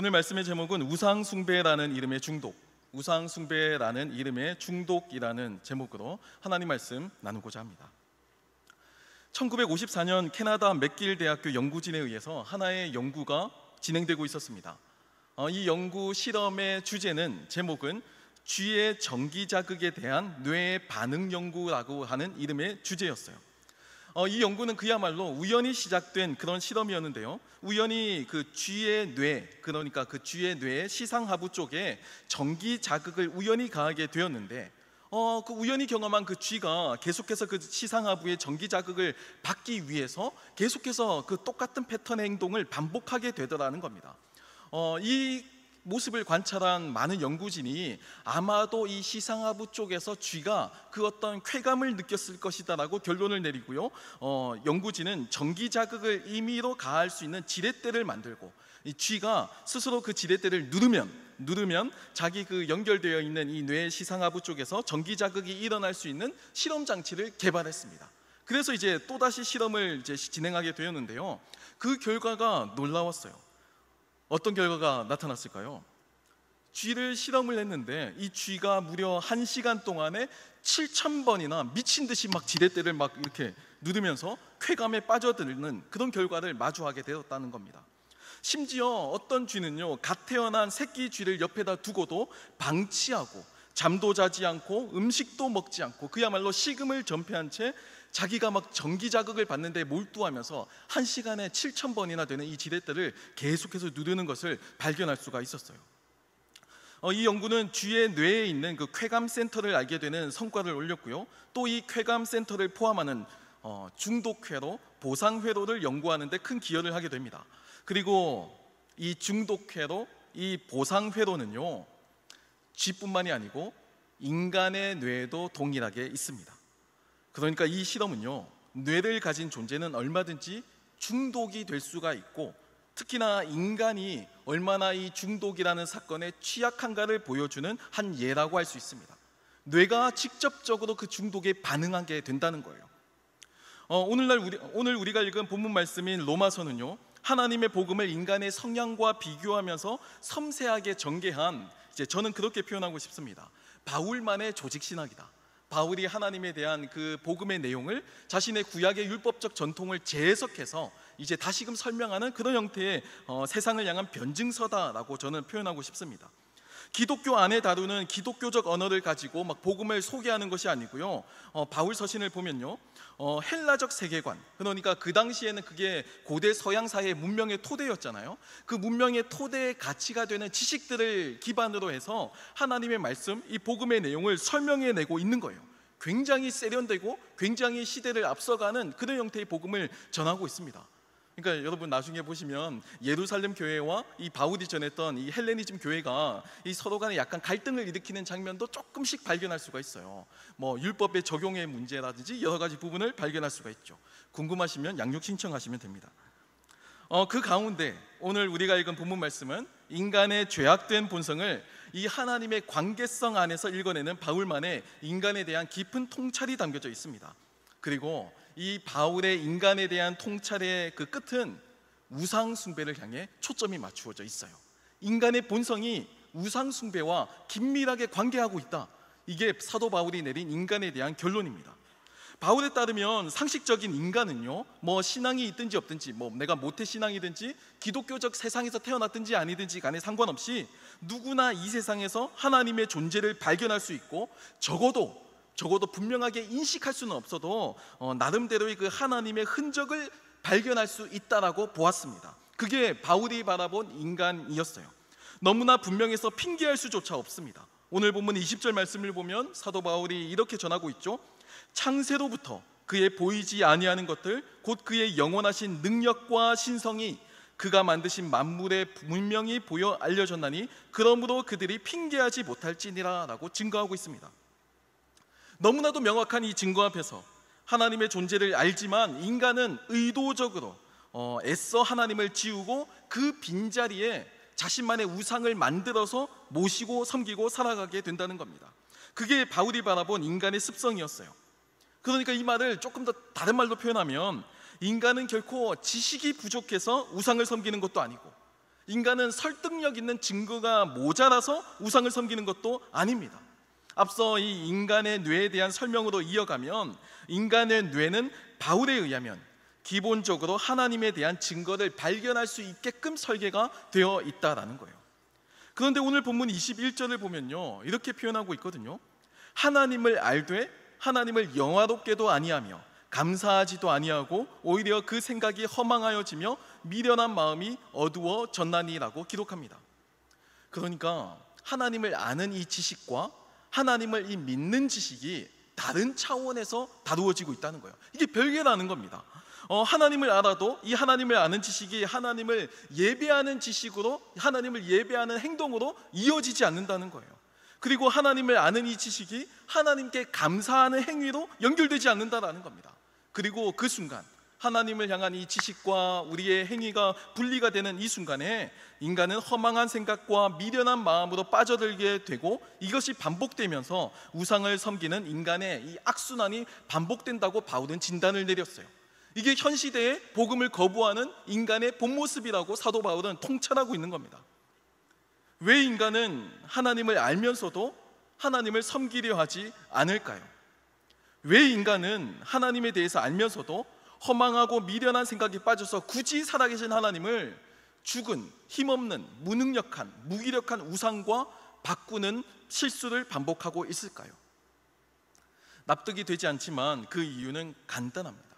오늘 말씀의 제목은 우상숭배라는 이름의 중독, 우상숭배라는 이름의 중독이라는 제목으로 하나님 말씀 나누고자 합니다. 1954년 캐나다 맥길 대학교 연구진에 의해서 하나의 연구가 진행되고 있었습니다. 이 연구 실험의 주제는, 제목은 쥐의 전기 자극에 대한 뇌 반응 연구라고 하는 이름의 주제였어요. 이 연구는 그야말로 우연히 시작된 그런 실험이었는데요. 우연히 그 쥐의 뇌, 그러니까 그 쥐의 뇌의 시상하부 쪽에 전기 자극을 우연히 가하게 되었는데, 그 우연히 경험한 그 쥐가 계속해서 그 시상하부의 전기 자극을 받기 위해서 계속해서 그 똑같은 패턴의 행동을 반복하게 되더라는 겁니다. 이 모습을 관찰한 많은 연구진이 아마도 이 시상하부 쪽에서 쥐가 그 어떤 쾌감을 느꼈을 것이다 라고 결론을 내리고요, 연구진은 전기 자극을 임의로 가할 수 있는 지렛대를 만들고, 이 쥐가 스스로 그 지렛대를 누르면 자기 그 연결되어 있는 이 뇌 시상하부 쪽에서 전기 자극이 일어날 수 있는 실험 장치를 개발했습니다. 그래서 이제 또다시 실험을 진행하게 되었는데요, 그 결과가 놀라웠어요. 어떤 결과가 나타났을까요? 쥐를 실험을 했는데 이 쥐가 무려 1시간 동안에 7,000번이나 미친 듯이 막 지렛대를 막 이렇게 누르면서 쾌감에 빠져드는 그런 결과를 마주하게 되었다는 겁니다. 심지어 어떤 쥐는요, 갓 태어난 새끼 쥐를 옆에다 두고도 방치하고 잠도 자지 않고 음식도 먹지 않고 그야말로 식음을 전폐한 채 자기가 막 전기 자극을 받는데 몰두하면서 1시간에 7,000번이나 되는 이 지렛대를 계속해서 누르는 것을 발견할 수가 있었어요. 이 연구는 쥐의 뇌에 있는 그 쾌감 센터를 알게 되는 성과를 올렸고요, 또 이 쾌감 센터를 포함하는 중독회로, 보상회로를 연구하는 데 큰 기여를 하게 됩니다. 그리고 이 중독회로, 이 보상회로는요, 쥐뿐만이 아니고 인간의 뇌에도 동일하게 있습니다. 그러니까 이 실험은요, 뇌를 가진 존재는 얼마든지 중독이 될 수가 있고, 특히나 인간이 얼마나 이 중독이라는 사건에 취약한가를 보여주는 한 예라고 할 수 있습니다. 뇌가 직접적으로 그 중독에 반응하게 된다는 거예요. 오늘 우리가 읽은 본문 말씀인 로마서는요, 하나님의 복음을 인간의 성향과 비교하면서 섬세하게 전개한, 저는 그렇게 표현하고 싶습니다. 바울만의 조직신학이다. 바울이 하나님에 대한 그 복음의 내용을 자신의 구약의 율법적 전통을 재해석해서 이제 다시금 설명하는 그런 형태의 세상을 향한 변증서다라고 저는 표현하고 싶습니다. 기독교 안에 다루는 기독교적 언어를 가지고 막 복음을 소개하는 것이 아니고요, 바울 서신을 보면요, 헬라적 세계관, 그러니까 그 당시에는 그게 고대 서양 사회의 문명의 토대였잖아요. 그 문명의 토대의 가치가 되는 지식들을 기반으로 해서 하나님의 말씀, 이 복음의 내용을 설명해내고 있는 거예요. 굉장히 세련되고 굉장히 시대를 앞서가는 그런 형태의 복음을 전하고 있습니다. 그러니까 여러분 나중에 보시면 예루살렘 교회와 이 바울이 전했던 이 헬레니즘 교회가 이 서로 간에 약간 갈등을 일으키는 장면도 조금씩 발견할 수가 있어요. 뭐 율법의 적용의 문제라든지 여러 가지 부분을 발견할 수가 있죠. 궁금하시면 양육 신청하시면 됩니다. 그 가운데 오늘 우리가 읽은 본문 말씀은 인간의 죄악된 본성을 이 하나님의 관계성 안에서 읽어내는 바울만의 인간에 대한 깊은 통찰이 담겨져 있습니다. 그리고 이 바울의 인간에 대한 통찰의 그 끝은 우상 숭배를 향해 초점이 맞추어져 있어요. 인간의 본성이 우상 숭배와 긴밀하게 관계하고 있다. 이게 사도 바울이 내린 인간에 대한 결론입니다. 바울에 따르면 상식적인 인간은요, 뭐 신앙이 있든지 없든지, 뭐 내가 모태 신앙이든지 기독교적 세상에서 태어났든지 아니든지 간에 상관없이 누구나 이 세상에서 하나님의 존재를 발견할 수 있고, 적어도 분명하게 인식할 수는 없어도 나름대로의 그 하나님의 흔적을 발견할 수 있다라고 보았습니다. 그게 바울이 바라본 인간이었어요. 너무나 분명해서 핑계할 수조차 없습니다. 오늘 본문 20절 말씀을 보면 사도 바울이 이렇게 전하고 있죠. 창세로부터 그의 보이지 아니하는 것들, 곧 그의 영원하신 능력과 신성이 그가 만드신 만물에 분명히 보여 알려졌나니 그러므로 그들이 핑계하지 못할지니라 라고 증거하고 있습니다. 너무나도 명확한 이 증거 앞에서 하나님의 존재를 알지만 인간은 의도적으로 애써 하나님을 지우고 그 빈자리에 자신만의 우상을 만들어서 모시고 섬기고 살아가게 된다는 겁니다. 그게 바울이 바라본 인간의 습성이었어요. 그러니까 이 말을 조금 더 다른 말로 표현하면, 인간은 결코 지식이 부족해서 우상을 섬기는 것도 아니고, 인간은 설득력 있는 증거가 모자라서 우상을 섬기는 것도 아닙니다. 앞서 이 인간의 뇌에 대한 설명으로 이어가면, 인간의 뇌는 바울에 의하면 기본적으로 하나님에 대한 증거를 발견할 수 있게끔 설계가 되어 있다라는 거예요. 그런데 오늘 본문 21절을 보면요, 이렇게 표현하고 있거든요. 하나님을 알되 하나님을 영화롭게도 아니하며 감사하지도 아니하고 오히려 그 생각이 허망하여지며 미련한 마음이 어두워졌나니라고 기록합니다. 그러니까 하나님을 아는 이 지식과 하나님을 이 믿는 지식이 다른 차원에서 다루어지고 있다는 거예요. 이게 별개라는 겁니다. 하나님을 알아도 이 하나님을 아는 지식이 하나님을 예배하는 지식으로, 하나님을 예배하는 행동으로 이어지지 않는다는 거예요. 그리고 하나님을 아는 이 지식이 하나님께 감사하는 행위로 연결되지 않는다는 겁니다. 그리고 그 순간 하나님을 향한 이 지식과 우리의 행위가 분리가 되는 이 순간에 인간은 허망한 생각과 미련한 마음으로 빠져들게 되고, 이것이 반복되면서 우상을 섬기는 인간의 이 악순환이 반복된다고 바울은 진단을 내렸어요. 이게 현 시대의 복음을 거부하는 인간의 본 모습이라고 사도 바울은 통찰하고 있는 겁니다. 왜 인간은 하나님을 알면서도 하나님을 섬기려 하지 않을까요? 왜 인간은 하나님에 대해서 알면서도 허망하고 미련한 생각에 빠져서 굳이 살아계신 하나님을 죽은, 힘없는, 무능력한, 무기력한 우상과 바꾸는 실수를 반복하고 있을까요? 납득이 되지 않지만 그 이유는 간단합니다.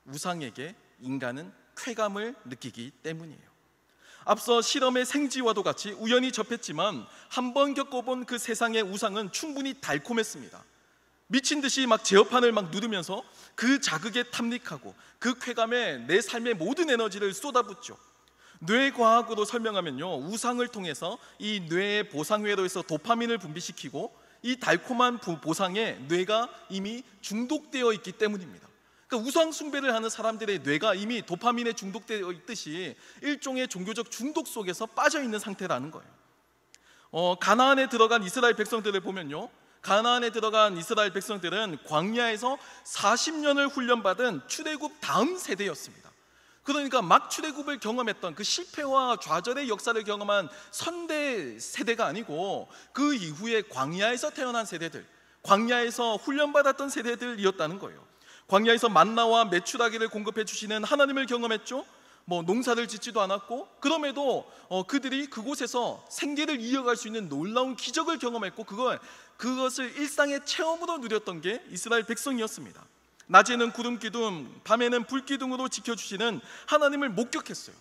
우상에게 인간은 쾌감을 느끼기 때문이에요. 앞서 실험의 생지와도 같이 우연히 접했지만 한 번 겪어본 그 세상의 우상은 충분히 달콤했습니다. 미친 듯이 막 제어판을 막 누르면서 그 자극에 탐닉하고 그 쾌감에 내 삶의 모든 에너지를 쏟아붓죠. 뇌과학으로 설명하면요, 우상을 통해서 이 뇌의 보상회로에서 도파민을 분비시키고 이 달콤한 보상에 뇌가 이미 중독되어 있기 때문입니다. 그러니까 우상 숭배를 하는 사람들의 뇌가 이미 도파민에 중독되어 있듯이 일종의 종교적 중독 속에서 빠져 있는 상태라는 거예요. 가나안에 들어간 이스라엘 백성들을 보면요, 가나안에 들어간 이스라엘 백성들은 광야에서 40년을 훈련받은 출애굽 다음 세대였습니다. 그러니까 막 출애굽을 경험했던 그 실패와 좌절의 역사를 경험한 선대 세대가 아니고 그 이후에 광야에서 태어난 세대들, 광야에서 훈련받았던 세대들이었다는 거예요. 광야에서 만나와 메추라기를 공급해 주시는 하나님을 경험했죠. 농사를 짓지도 않았고, 그럼에도 그들이 그곳에서 생계를 이어갈 수 있는 놀라운 기적을 경험했고, 그것을 일상의 체험으로 누렸던 게 이스라엘 백성이었습니다. 낮에는 구름 기둥, 밤에는 불 기둥으로 지켜주시는 하나님을 목격했어요.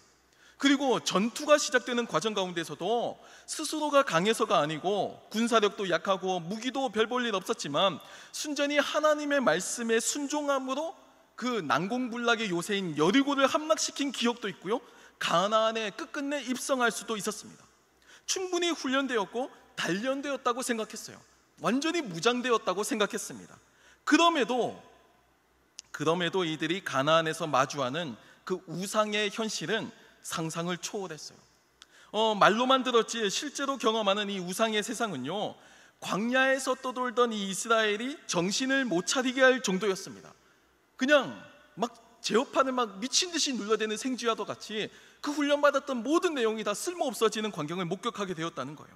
그리고 전투가 시작되는 과정 가운데서도 스스로가 강해서가 아니고 군사력도 약하고 무기도 별 볼 일 없었지만 순전히 하나님의 말씀에 순종함으로 그 난공불락의 요새인 여리고를 함락시킨 기억도 있고요, 가나안에 끝끝내 입성할 수도 있었습니다. 충분히 훈련되었고 단련되었다고 생각했어요. 완전히 무장되었다고 생각했습니다. 그럼에도 이들이 가나안에서 마주하는 그 우상의 현실은 상상을 초월했어요. 말로만 들었지 실제로 경험하는 이 우상의 세상은요, 광야에서 떠돌던 이 이스라엘이 정신을 못 차리게 할 정도였습니다. 그냥 막 제어판을 막 미친 듯이 눌러대는 생쥐와도 같이 그 훈련받았던 모든 내용이 다 쓸모없어지는 광경을 목격하게 되었다는 거예요.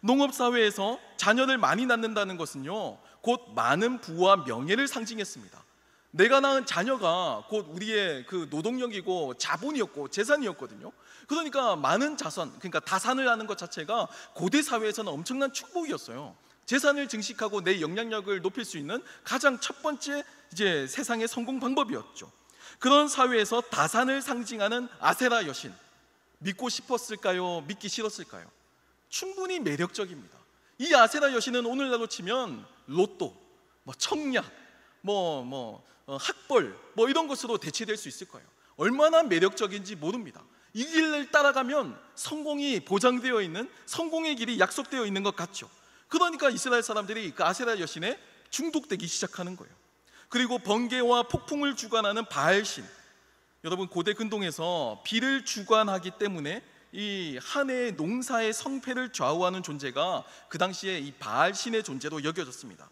농업사회에서 자녀를 많이 낳는다는 것은요, 곧 많은 부와 명예를 상징했습니다. 내가 낳은 자녀가 곧 우리의 그 노동력이고 자본이었고 재산이었거든요. 그러니까 많은 자선, 그러니까 다산을 하는 것 자체가 고대 사회에서는 엄청난 축복이었어요. 재산을 증식하고 내 영향력을 높일 수 있는 가장 첫 번째 이제 세상의 성공 방법이었죠. 그런 사회에서 다산을 상징하는 아세라 여신, 믿고 싶었을까요? 믿기 싫었을까요? 충분히 매력적입니다. 이 아세라 여신은 오늘날로 치면 로또, 청약, 학벌 이런 것으로 대체될 수 있을 거예요. 얼마나 매력적인지 모릅니다. 이 길을 따라가면 성공이 보장되어 있는, 성공의 길이 약속되어 있는 것 같죠. 그러니까 이스라엘 사람들이 그 아세라 여신에 중독되기 시작하는 거예요. 그리고 번개와 폭풍을 주관하는 바알신, 여러분 고대 근동에서 비를 주관하기 때문에 이 한 해의 농사의 성패를 좌우하는 존재가 그 당시에 이 바알신의 존재로 여겨졌습니다.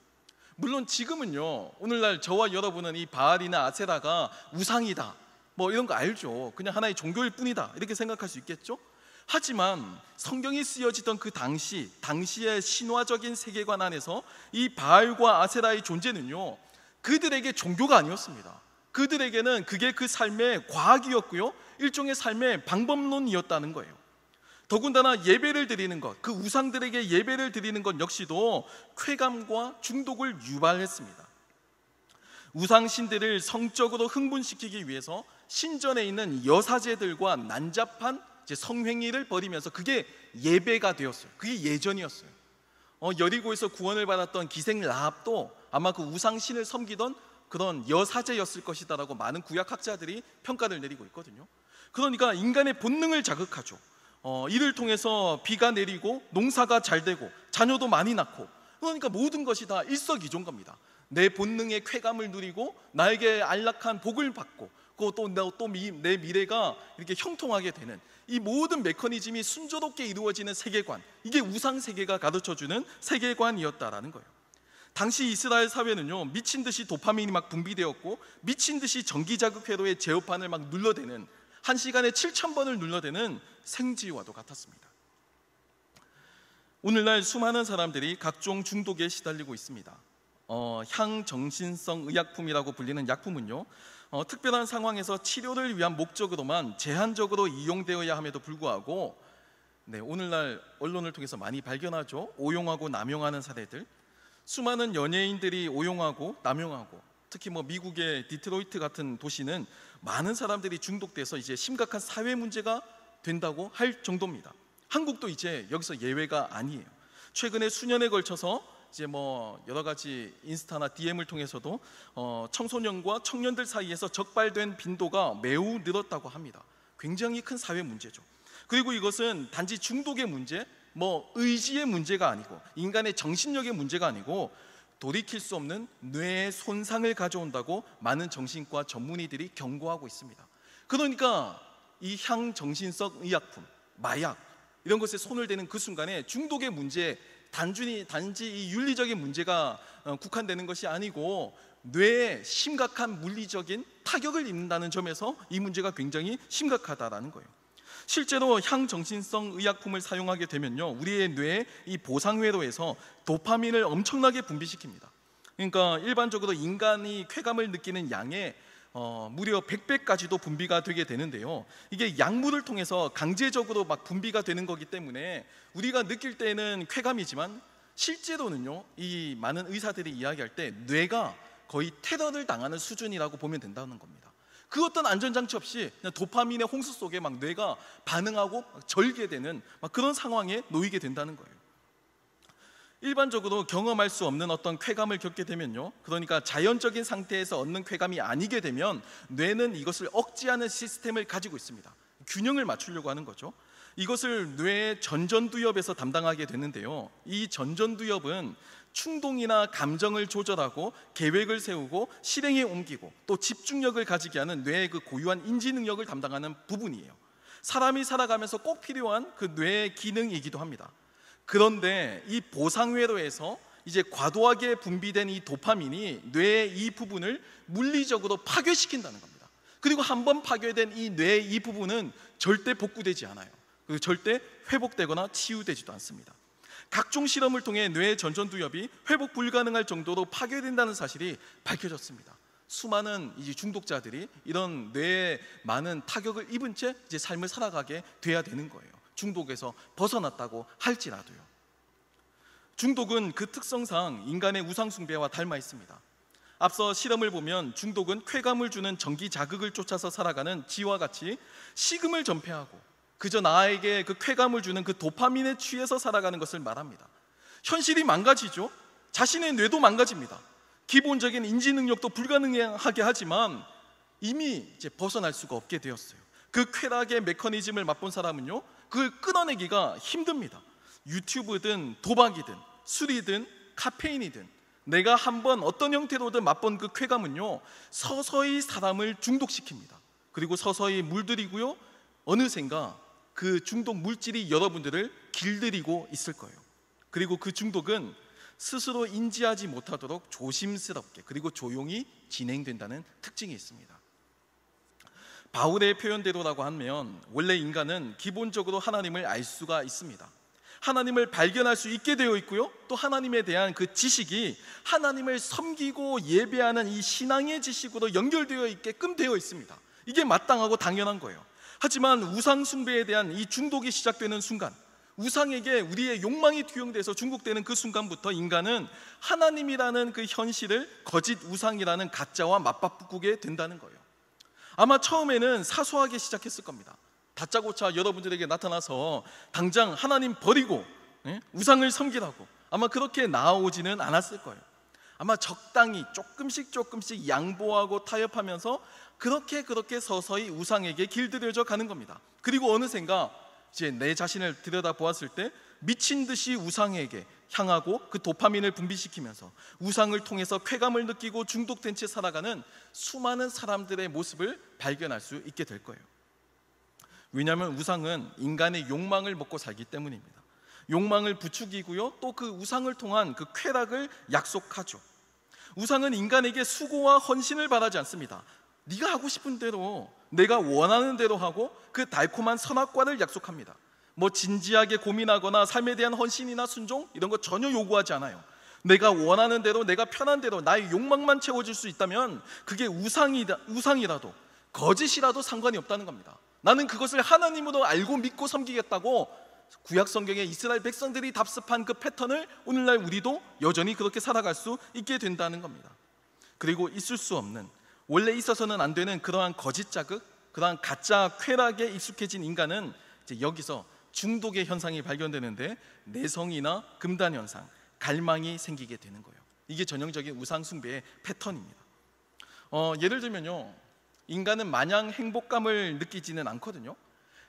물론 지금은요, 오늘날 저와 여러분은 이 바알이나 아세라가 우상이다, 뭐 이런 거 알죠. 그냥 하나의 종교일 뿐이다 이렇게 생각할 수 있겠죠. 하지만 성경이 쓰여지던 그 당시의 신화적인 세계관 안에서 이 바알과 아세라의 존재는요, 그들에게 종교가 아니었습니다. 그들에게는 그게 그 삶의 과학이었고요, 일종의 삶의 방법론이었다는 거예요. 더군다나 예배를 드리는 것, 그 우상들에게 예배를 드리는 것 역시도 쾌감과 중독을 유발했습니다. 우상신들을 성적으로 흥분시키기 위해서 신전에 있는 여사제들과 난잡한 성행위를 벌이면서 그게 예배가 되었어요. 그게 예전이었어요. 여리고에서 구원을 받았던 기생 라합도 아마 그 우상신을 섬기던 그런 여사제였을 것이다라고 많은 구약학자들이 평가를 내리고 있거든요. 그러니까 인간의 본능을 자극하죠. 이를 통해서 비가 내리고 농사가 잘 되고 자녀도 많이 낳고, 그러니까 모든 것이 다 일석이조인 겁니다. 내 본능의 쾌감을 누리고 나에게 안락한 복을 받고 또 내 미래가 이렇게 형통하게 되는 이 모든 메커니즘이 순조롭게 이루어지는 세계관, 이게 우상 세계가 가르쳐주는 세계관이었다라는 거예요. 당시 이스라엘 사회는요, 미친 듯이 도파민이 막 분비되었고 미친 듯이 전기자극 회로의 제어판을 막 눌러대는, 한 시간에 7,000번을 눌러대는 생지와도 같았습니다. 오늘날 수많은 사람들이 각종 중독에 시달리고 있습니다. 향정신성 의약품이라고 불리는 약품은요, 특별한 상황에서 치료를 위한 목적으로만 제한적으로 이용되어야 함에도 불구하고 오늘날 언론을 통해서 많이 발견하죠. 오용하고 남용하는 사례들. 수많은 연예인들이 오용하고 남용하고, 특히 미국의 디트로이트 같은 도시는 많은 사람들이 중독돼서 이제 심각한 사회 문제가 된다고 할 정도입니다. 한국도 이제 여기서 예외가 아니에요. 최근에 수년에 걸쳐서 이제 여러 가지 인스타나 DM을 통해서도 청소년과 청년들 사이에서 적발된 빈도가 매우 늘었다고 합니다. 굉장히 큰 사회 문제죠. 그리고 이것은 단지 중독의 문제, 의지의 문제가 아니고 인간의 정신력의 문제가 아니고 돌이킬 수 없는 뇌의 손상을 가져온다고 많은 정신과 전문의들이 경고하고 있습니다. 그러니까 이 향정신성 의약품, 마약 이런 것에 손을 대는 그 순간에 중독의 문제, 단지 이 윤리적인 문제가 국한되는 것이 아니고 뇌에 심각한 물리적인 타격을 입는다는 점에서 이 문제가 굉장히 심각하다라는 거예요. 실제로 향정신성 의약품을 사용하게 되면요, 우리의 뇌의 이 보상회로에서 도파민을 엄청나게 분비시킵니다. 그러니까 일반적으로 인간이 쾌감을 느끼는 양의 무려 100배까지도 분비가 되게 되는데요, 이게 약물을 통해서 강제적으로 막 분비가 되는 거기 때문에 우리가 느낄 때는 쾌감이지만 실제로는요, 이 많은 의사들이 이야기할 때 뇌가 거의 테러를 당하는 수준이라고 보면 된다는 겁니다. 그 어떤 안전장치 없이 그냥 도파민의 홍수 속에 막 뇌가 반응하고 절개되는 그런 상황에 놓이게 된다는 거예요. 일반적으로 경험할 수 없는 어떤 쾌감을 겪게 되면요, 그러니까 자연적인 상태에서 얻는 쾌감이 아니게 되면 뇌는 이것을 억제하는 시스템을 가지고 있습니다. 균형을 맞추려고 하는 거죠. 이것을 뇌의 전전두엽에서 담당하게 되는데요, 이 전전두엽은 충동이나 감정을 조절하고 계획을 세우고 실행에 옮기고 또 집중력을 가지게 하는 뇌의 그 고유한 인지 능력을 담당하는 부분이에요. 사람이 살아가면서 꼭 필요한 그 뇌의 기능이기도 합니다. 그런데 이 보상회로에서 이제 과도하게 분비된 이 도파민이 뇌의 이 부분을 물리적으로 파괴시킨다는 겁니다. 그리고 한번 파괴된 이 뇌의 이 부분은 절대 복구되지 않아요. 그리고 절대 회복되거나 치유되지도 않습니다. 각종 실험을 통해 뇌의 전전두엽이 회복 불가능할 정도로 파괴된다는 사실이 밝혀졌습니다. 수많은 이제 중독자들이 이런 뇌에 많은 타격을 입은 채 이제 삶을 살아가게 돼야 되는 거예요. 중독에서 벗어났다고 할지라도요. 중독은 그 특성상 인간의 우상 숭배와 닮아 있습니다. 앞서 실험을 보면 중독은 쾌감을 주는 전기 자극을 쫓아서 살아가는 쥐와 같이 식음을 전폐하고 그저 나에게 그 쾌감을 주는 그 도파민에 취해서 살아가는 것을 말합니다. 현실이 망가지죠. 자신의 뇌도 망가집니다. 기본적인 인지 능력도 불가능하게 하지만 이미 이제 벗어날 수가 없게 되었어요. 그 쾌락의 메커니즘을 맛본 사람은요, 그걸 끊어내기가 힘듭니다. 유튜브든 도박이든 술이든 카페인이든 내가 한번 어떤 형태로든 맛본 그 쾌감은요, 서서히 사람을 중독시킵니다. 그리고 서서히 물들이고요, 어느샌가 그 중독 물질이 여러분들을 길들이고 있을 거예요. 그리고 그 중독은 스스로 인지하지 못하도록 조심스럽게 그리고 조용히 진행된다는 특징이 있습니다. 바울의 표현대로라고 하면 원래 인간은 기본적으로 하나님을 알 수가 있습니다. 하나님을 발견할 수 있게 되어 있고요, 또 하나님에 대한 그 지식이 하나님을 섬기고 예배하는 이 신앙의 지식으로 연결되어 있게끔 되어 있습니다. 이게 마땅하고 당연한 거예요. 하지만 우상 숭배에 대한 이 중독이 시작되는 순간, 우상에게 우리의 욕망이 투영돼서 중독되는 그 순간부터 인간은 하나님이라는 그 현실을 거짓 우상이라는 가짜와 맞바꾸게 된다는 거예요. 아마 처음에는 사소하게 시작했을 겁니다. 다짜고짜 여러분들에게 나타나서 당장 하나님 버리고 우상을 섬기라고 아마 그렇게 나아오지는 않았을 거예요. 아마 적당히 조금씩 양보하고 타협하면서 그렇게 서서히 우상에게 길들여져 가는 겁니다. 그리고 어느샌가 이제 내 자신을 들여다보았을 때 미친 듯이 우상에게 향하고 그 도파민을 분비시키면서 우상을 통해서 쾌감을 느끼고 중독된 채 살아가는 수많은 사람들의 모습을 발견할 수 있게 될 거예요. 왜냐하면 우상은 인간의 욕망을 먹고 살기 때문입니다. 욕망을 부추기고요, 또 그 우상을 통한 그 쾌락을 약속하죠. 우상은 인간에게 수고와 헌신을 바라지 않습니다. 네가 하고 싶은 대로, 내가 원하는 대로 하고 그 달콤한 선악과를 약속합니다. 뭐 진지하게 고민하거나 삶에 대한 헌신이나 순종 이런 거 전혀 요구하지 않아요. 내가 원하는 대로, 내가 편한 대로 나의 욕망만 채워질 수 있다면 그게 우상이라도 거짓이라도 상관이 없다는 겁니다. 나는 그것을 하나님으로 알고 믿고 섬기겠다고 구약 성경의 이스라엘 백성들이 답습한 그 패턴을 오늘날 우리도 여전히 그렇게 살아갈 수 있게 된다는 겁니다. 그리고 있을 수 없는, 원래 있어서는 안 되는 그러한 거짓 자극, 그러한 가짜 쾌락에 익숙해진 인간은 이제 여기서 중독의 현상이 발견되는데 내성이나 금단 현상, 갈망이 생기게 되는 거예요. 이게 전형적인 우상 숭배의 패턴입니다. 예를 들면요, 인간은 마냥 행복감을 느끼지는 않거든요.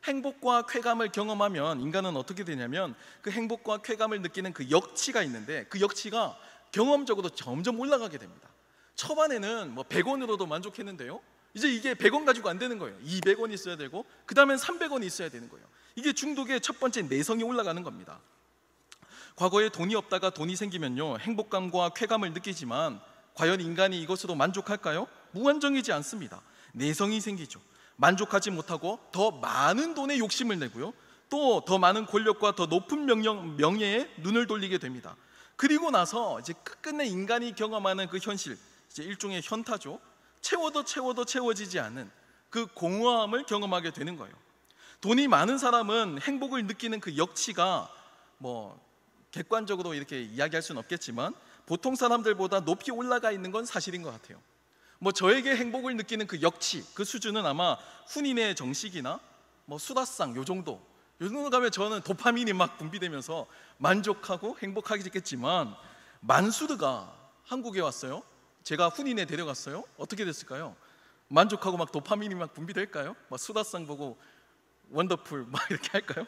행복과 쾌감을 경험하면 인간은 어떻게 되냐면 그 행복과 쾌감을 느끼는 그 역치가 있는데 그 역치가 경험적으로 점점 올라가게 됩니다. 초반에는 뭐 100원으로도 만족했는데요, 이제 이게 100원 가지고 안 되는 거예요. 200원이 있어야 되고 그 다음엔 300원이 있어야 되는 거예요. 이게 중독의 첫 번째 내성이 올라가는 겁니다. 과거에 돈이 없다가 돈이 생기면요, 행복감과 쾌감을 느끼지만 과연 인간이 이것으로 만족할까요? 무한정이지 않습니다. 내성이 생기죠. 만족하지 못하고 더 많은 돈에 욕심을 내고요, 또 더 많은 권력과 더 높은 명예에 눈을 돌리게 됩니다. 그리고 나서 이제 끝끝내 인간이 경험하는 그 현실, 이제 일종의 현타죠. 채워도 채워지지 않는 그 공허함을 경험하게 되는 거예요. 돈이 많은 사람은 행복을 느끼는 그 역치가 뭐 객관적으로 이렇게 이야기할 수는 없겠지만 보통 사람들보다 높이 올라가 있는 건 사실인 것 같아요. 뭐 저에게 행복을 느끼는 그 역치, 그 수준은 아마 훈인의 정식이나 뭐 수다상 요 정도 가면 저는 도파민이 막 분비되면서 만족하고 행복하겠지만 만수르가 한국에 왔어요. 제가 훈인에 데려갔어요. 어떻게 됐을까요? 만족하고 막 도파민이 막 분비될까요? 막 수다상 보고 원더풀 막 이렇게 할까요?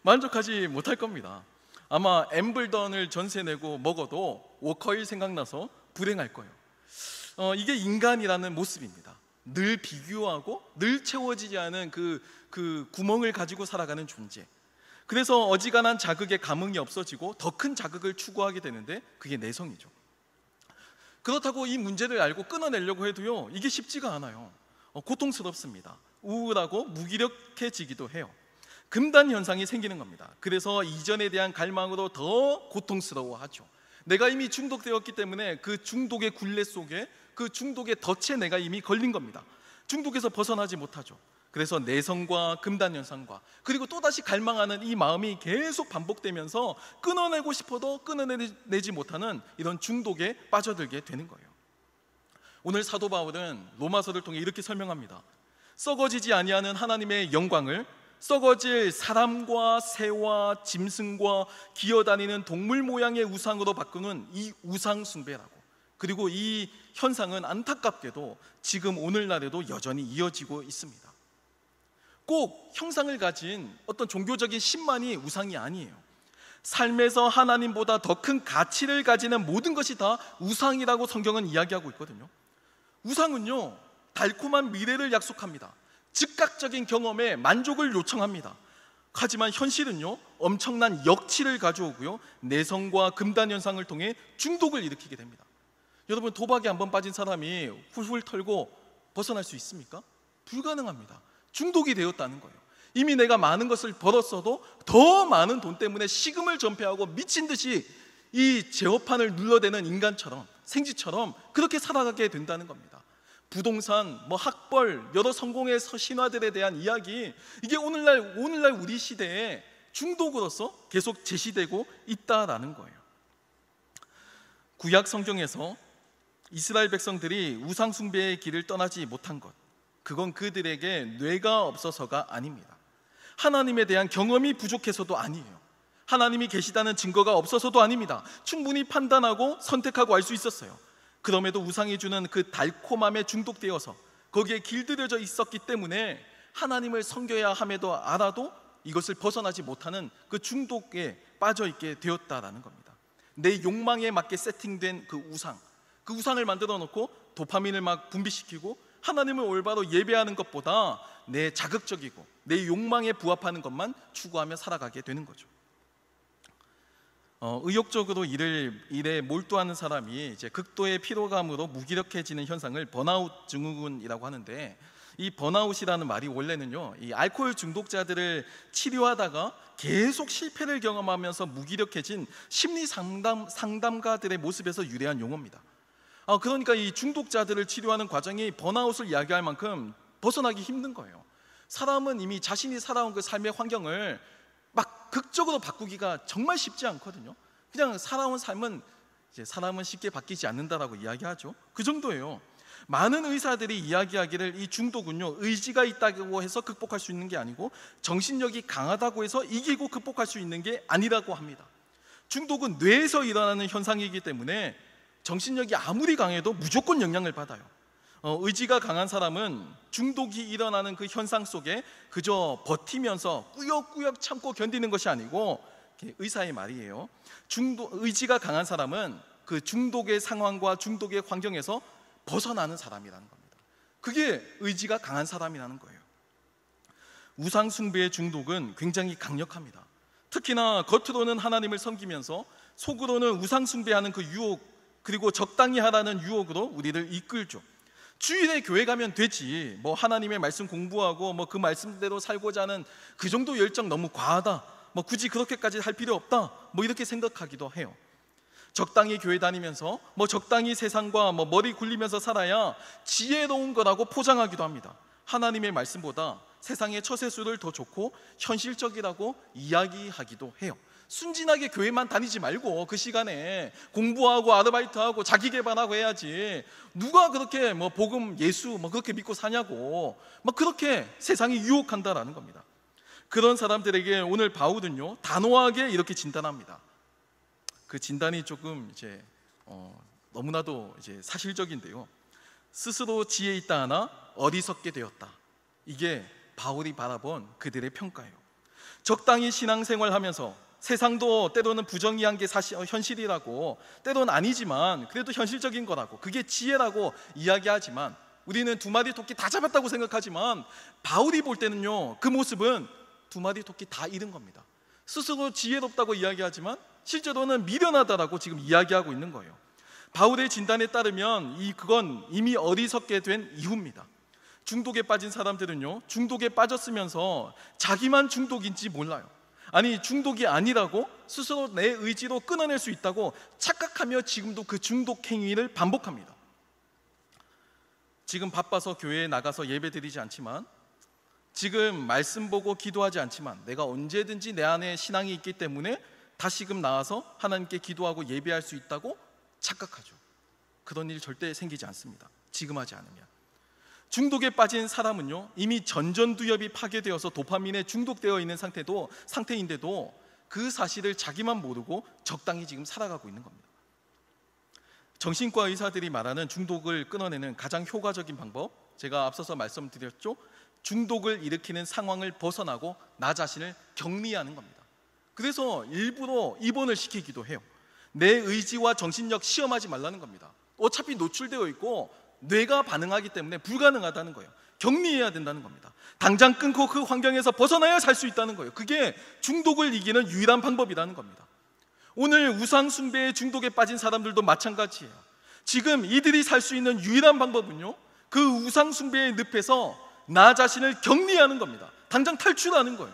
만족하지 못할 겁니다. 아마 엠블던을 전세 내고 먹어도 워커힐 생각나서 불행할 거예요. 이게 인간이라는 모습입니다. 늘 비교하고 늘 채워지지 않은 그 구멍을 가지고 살아가는 존재. 그래서 어지간한 자극에 감흥이 없어지고 더 큰 자극을 추구하게 되는데 그게 내성이죠. 그렇다고 이 문제를 알고 끊어내려고 해도요, 이게 쉽지가 않아요. 고통스럽습니다. 우울하고 무기력해지기도 해요. 금단 현상이 생기는 겁니다. 그래서 이전에 대한 갈망으로 더 고통스러워하죠. 내가 이미 중독되었기 때문에 그 중독의 굴레 속에, 그 중독의 덫에 내가 이미 걸린 겁니다. 중독에서 벗어나지 못하죠. 그래서 내성과 금단 현상과 그리고 또다시 갈망하는 이 마음이 계속 반복되면서 끊어내고 싶어도 끊어내지 못하는 이런 중독에 빠져들게 되는 거예요. 오늘 사도 바울은 로마서를 통해 이렇게 설명합니다. 썩어지지 아니하는 하나님의 영광을 썩어질 사람과 새와 짐승과 기어다니는 동물 모양의 우상으로 바꾸는 이 우상 숭배라고. 그리고 이 현상은 안타깝게도 지금 오늘날에도 여전히 이어지고 있습니다. 꼭 형상을 가진 어떤 종교적인 신만이 우상이 아니에요. 삶에서 하나님보다 더 큰 가치를 가지는 모든 것이 다 우상이라고 성경은 이야기하고 있거든요. 우상은요, 달콤한 미래를 약속합니다. 즉각적인 경험에 만족을 요청합니다. 하지만 현실은요, 엄청난 역치를 가져오고요, 내성과 금단 현상을 통해 중독을 일으키게 됩니다. 여러분, 도박에 한번 빠진 사람이 훌훌 털고 벗어날 수 있습니까? 불가능합니다. 중독이 되었다는 거예요. 이미 내가 많은 것을 벌었어도 더 많은 돈 때문에 식음을 전폐하고 미친 듯이 이 제어판을 눌러대는 인간처럼, 생쥐처럼 그렇게 살아가게 된다는 겁니다. 부동산, 학벌, 여러 성공의 신화들에 대한 이야기, 이게 오늘날 우리 시대에 중독으로서 계속 제시되고 있다라는 거예요. 구약 성경에서 이스라엘 백성들이 우상 숭배의 길을 떠나지 못한 것, 그건 그들에게 뇌가 없어서가 아닙니다. 하나님에 대한 경험이 부족해서도 아니에요. 하나님이 계시다는 증거가 없어서도 아닙니다. 충분히 판단하고 선택하고 알 수 있었어요. 그럼에도 우상이 주는 그 달콤함에 중독되어서 거기에 길들여져 있었기 때문에 하나님을 섬겨야 함에도 알아도 이것을 벗어나지 못하는 그 중독에 빠져 있게 되었다라는 겁니다. 내 욕망에 맞게 세팅된 그 우상을 만들어 놓고 도파민을 막 분비시키고 하나님을 올바로 예배하는 것보다 내 자극적이고 내 욕망에 부합하는 것만 추구하며 살아가게 되는 거죠. 의욕적으로 일에 몰두하는 사람이 이제 극도의 피로감으로 무기력해지는 현상을 번아웃 증후군이라고 하는데, 이 번아웃이라는 말이 원래는요, 이 알코올 중독자들을 치료하다가 계속 실패를 경험하면서 무기력해진 심리 상담가들의 모습에서 유래한 용어입니다. 그러니까 이 중독자들을 치료하는 과정이 번아웃을 이야기할 만큼 벗어나기 힘든 거예요. 사람은 이미 자신이 살아온 그 삶의 환경을 막 극적으로 바꾸기가 정말 쉽지 않거든요. 그냥 살아온 삶은 이제 사람은 쉽게 바뀌지 않는다라고 이야기하죠. 그 정도예요. 많은 의사들이 이야기하기를 이 중독은요, 의지가 있다고 해서 극복할 수 있는 게 아니고 정신력이 강하다고 해서 이기고 극복할 수 있는 게 아니라고 합니다. 중독은 뇌에서 일어나는 현상이기 때문에 정신력이 아무리 강해도 무조건 영향을 받아요. 의지가 강한 사람은 중독이 일어나는 그 현상 속에 그저 버티면서 꾸역꾸역 참고 견디는 것이 아니고, 의사의 말이에요, 의지가 강한 사람은 그 중독의 상황과 중독의 환경에서 벗어나는 사람이라는 겁니다. 그게 의지가 강한 사람이라는 거예요. 우상 숭배의 중독은 굉장히 강력합니다. 특히나 겉으로는 하나님을 섬기면서 속으로는 우상 숭배하는 그 유혹, 그리고 적당히 하라는 유혹으로 우리를 이끌죠. 주일에 교회 가면 되지, 하나님의 말씀 공부하고 그 말씀대로 살고자 하는 그 정도 열정 너무 과하다, 굳이 그렇게까지 할 필요 없다, 이렇게 생각하기도 해요. 적당히 교회 다니면서 적당히 세상과 머리 굴리면서 살아야 지혜로운 거라고 포장하기도 합니다. 하나님의 말씀보다 세상의 처세술을 더 좋고 현실적이라고 이야기하기도 해요. 순진하게 교회만 다니지 말고 그 시간에 공부하고 아르바이트하고 자기개발하고 해야지, 누가 그렇게 복음, 예수 그렇게 믿고 사냐고 그렇게 세상이 유혹한다라는 겁니다. 그런 사람들에게 오늘 바울은요, 단호하게 이렇게 진단합니다. 그 진단이 조금 너무나도 사실적인데요, 스스로 지혜 있다 하나 어리석게 되었다. 이게 바울이 바라본 그들의 평가예요. 적당히 신앙생활하면서 세상도 때로는 부정의한 게 현실이라고, 때로는 아니지만 그래도 현실적인 거라고, 그게 지혜라고 이야기하지만 우리는 두 마리 토끼 다 잡았다고 생각하지만 바울이 볼 때는요, 그 모습은 두 마리 토끼 다 잃은 겁니다. 스스로 지혜롭다고 이야기하지만 실제로는 미련하다라고 지금 이야기하고 있는 거예요. 바울의 진단에 따르면 그건 이미 어리석게 된 이후입니다. 중독에 빠진 사람들은요, 중독에 빠졌으면서 자기만 중독인지 몰라요. 아니, 중독이 아니라고 스스로 내 의지로 끊어낼 수 있다고 착각하며 지금도 그 중독 행위를 반복합니다. 지금 바빠서 교회에 나가서 예배드리지 않지만, 지금 말씀 보고 기도하지 않지만 내가 언제든지 내 안에 신앙이 있기 때문에 다시금 나와서 하나님께 기도하고 예배할 수 있다고 착각하죠. 그런 일 절대 생기지 않습니다. 지금 하지 않으면. 중독에 빠진 사람은요, 이미 전전두엽이 파괴되어서 도파민에 중독되어 있는 상태인데도 그 사실을 자기만 모르고 적당히 지금 살아가고 있는 겁니다. 정신과 의사들이 말하는 중독을 끊어내는 가장 효과적인 방법, 제가 앞서서 말씀드렸죠. 중독을 일으키는 상황을 벗어나고 나 자신을 격리하는 겁니다. 그래서 일부러 입원을 시키기도 해요. 내 의지와 정신력 시험하지 말라는 겁니다. 어차피 노출되어 있고 뇌가 반응하기 때문에 불가능하다는 거예요. 격리해야 된다는 겁니다. 당장 끊고 그 환경에서 벗어나야 살 수 있다는 거예요. 그게 중독을 이기는 유일한 방법이라는 겁니다. 오늘 우상 숭배의 중독에 빠진 사람들도 마찬가지예요. 지금 이들이 살 수 있는 유일한 방법은요, 그 우상 숭배의 늪에서 나 자신을 격리하는 겁니다. 당장 탈출하는 거예요.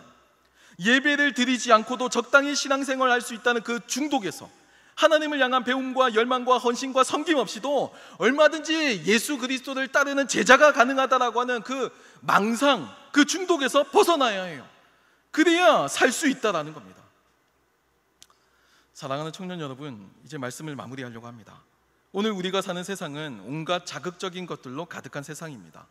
예배를 드리지 않고도 적당히 신앙생활을 할 수 있다는 그 중독에서, 하나님을 향한 배움과 열망과 헌신과 섬김 없이도 얼마든지 예수 그리스도를 따르는 제자가 가능하다라고 하는 그 망상, 그 중독에서 벗어나야 해요. 그래야 살 수 있다라는 겁니다. 사랑하는 청년 여러분, 이제 말씀을 마무리하려고 합니다. 오늘 우리가 사는 세상은 온갖 자극적인 것들로 가득한 세상입니다.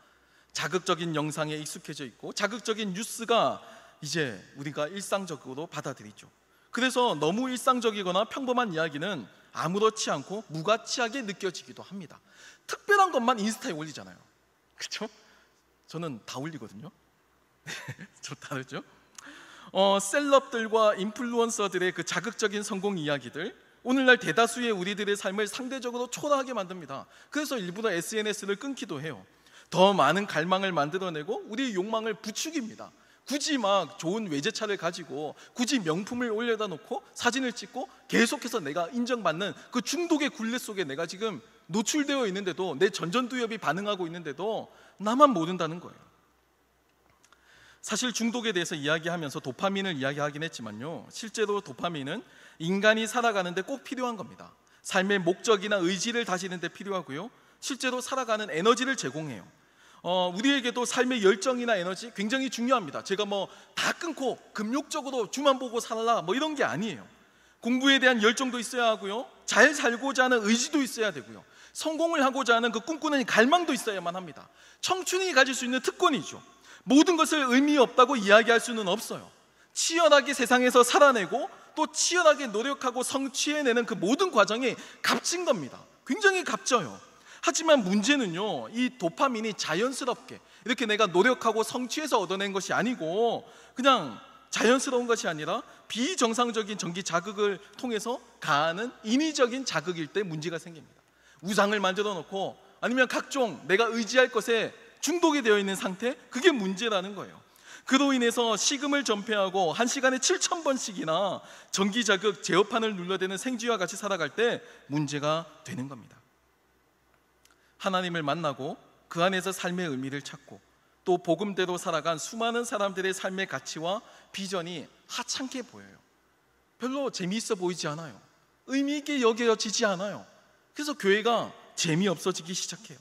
자극적인 영상에 익숙해져 있고 자극적인 뉴스가 이제 우리가 일상적으로 받아들이죠. 그래서 너무 일상적이거나 평범한 이야기는 아무렇지 않고 무가치하게 느껴지기도 합니다. 특별한 것만 인스타에 올리잖아요. 그렇죠? 저는 다 올리거든요. 좀 다르죠? 셀럽들과 인플루언서들의 그 자극적인 성공 이야기들, 오늘날 대다수의 우리들의 삶을 상대적으로 초라하게 만듭니다. 그래서 일부러 SNS를 끊기도 해요. 더 많은 갈망을 만들어내고 우리의 욕망을 부추깁니다. 굳이 막 좋은 외제차를 가지고 굳이 명품을 올려다 놓고 사진을 찍고 계속해서 내가 인정받는 그 중독의 굴레 속에 내가 지금 노출되어 있는데도, 내 전전두엽이 반응하고 있는데도 나만 모른다는 거예요. 사실 중독에 대해서 이야기하면서 도파민을 이야기하긴 했지만요, 실제로 도파민은 인간이 살아가는데 꼭 필요한 겁니다. 삶의 목적이나 의지를 다지는 데 필요하고요, 실제로 살아가는 에너지를 제공해요. 우리에게도 삶의 열정이나 에너지 굉장히 중요합니다. 제가 뭐 다 끊고 금욕적으로 주만 보고 살라 뭐 이런 게 아니에요. 공부에 대한 열정도 있어야 하고요, 잘 살고자 하는 의지도 있어야 되고요, 성공을 하고자 하는 그 꿈꾸는 갈망도 있어야만 합니다. 청춘이 가질 수 있는 특권이죠. 모든 것을 의미 없다고 이야기할 수는 없어요. 치열하게 세상에서 살아내고 또 치열하게 노력하고 성취해내는 그 모든 과정이 값진 겁니다. 굉장히 값져요. 하지만 문제는요, 이 도파민이 자연스럽게 이렇게 내가 노력하고 성취해서 얻어낸 것이 아니고 그냥 자연스러운 것이 아니라 비정상적인 전기 자극을 통해서 가하는 인위적인 자극일 때 문제가 생깁니다. 우상을 만들어 놓고 아니면 각종 내가 의지할 것에 중독이 되어 있는 상태, 그게 문제라는 거예요. 그로 인해서 식음을 전폐하고 1시간에 7,000번씩이나 전기 자극 제어판을 눌러대는 생쥐와 같이 살아갈 때 문제가 되는 겁니다. 하나님을 만나고 그 안에서 삶의 의미를 찾고 또 복음대로 살아간 수많은 사람들의 삶의 가치와 비전이 하찮게 보여요. 별로 재미있어 보이지 않아요. 의미 있게 여겨지지 않아요. 그래서 교회가 재미없어지기 시작해요.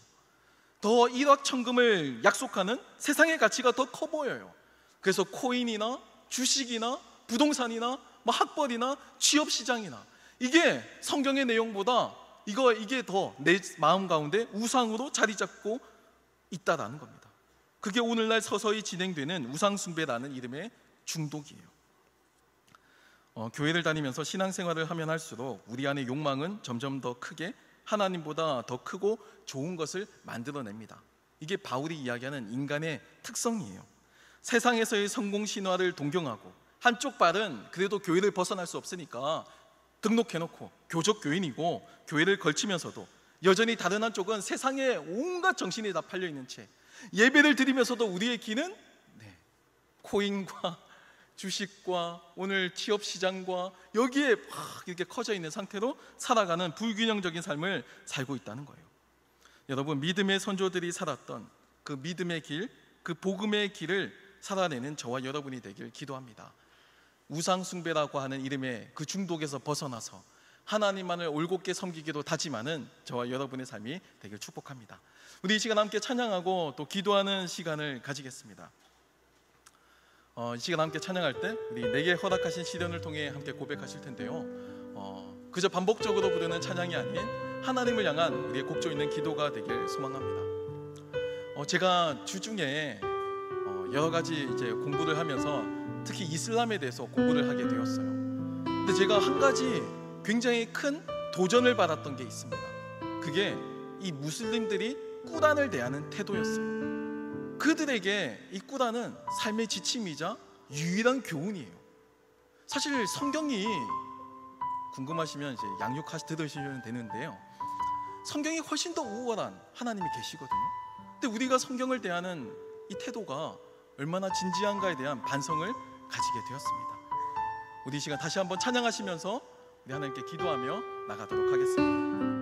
더 일확천금을 약속하는 세상의 가치가 더 커 보여요. 그래서 코인이나 주식이나 부동산이나 뭐 학벌이나 취업시장이나, 이게 성경의 내용보다 이게 더 내 마음 가운데 우상으로 자리 잡고 있다라는 겁니다. 그게 오늘날 서서히 진행되는 우상숭배라는 이름의 중독이에요. 교회를 다니면서 신앙생활을 하면 할수록 우리 안의 욕망은 점점 더 크게 하나님보다 더 크고 좋은 것을 만들어냅니다. 이게 바울이 이야기하는 인간의 특성이에요. 세상에서의 성공 신화를 동경하고 한쪽 발은 그래도 교회를 벗어날 수 없으니까 등록해놓고 교적 교인이고 교회를 걸치면서도 여전히 다른 한쪽은 세상에 온갖 정신이 다 팔려있는 채 예배를 드리면서도 우리의 길은 코인과 주식과 오늘 취업시장과 여기에 막 이렇게 커져 있는 상태로 살아가는 불균형적인 삶을 살고 있다는 거예요. 여러분, 믿음의 선조들이 살았던 그 믿음의 길, 그 복음의 길을 살아내는 저와 여러분이 되길 기도합니다. 우상숭배라고 하는 이름의 그 중독에서 벗어나서 하나님만을 올곧게 섬기기로 다짐하는 저와 여러분의 삶이 되길 축복합니다. 우리 이 시간 함께 찬양하고 또 기도하는 시간을 가지겠습니다. 이 시간 함께 찬양할 때 우리 내게 허락하신 시련을 통해 함께 고백하실 텐데요, 그저 반복적으로 부르는 찬양이 아닌 하나님을 향한 우리의 곡조 있는 기도가 되길 소망합니다. 제가 주중에 여러 가지 이제 공부를 하면서 특히 이슬람에 대해서 공부를 하게 되었어요. 근데 제가 한 가지 굉장히 큰 도전을 받았던 게 있습니다. 그게 이 무슬림들이 꾸란을 대하는 태도였어요. 그들에게 이 꾸란은 삶의 지침이자 유일한 교훈이에요. 사실 성경이 궁금하시면 이제 들으시면 되는데요, 성경이 훨씬 더 우월한 하나님이 계시거든요. 근데 우리가 성경을 대하는 이 태도가 얼마나 진지한가에 대한 반성을 가지게 되었습니다. 우리 이 시간 다시 한번 찬양하시면서 우리 하나님께 기도하며 나가도록 하겠습니다.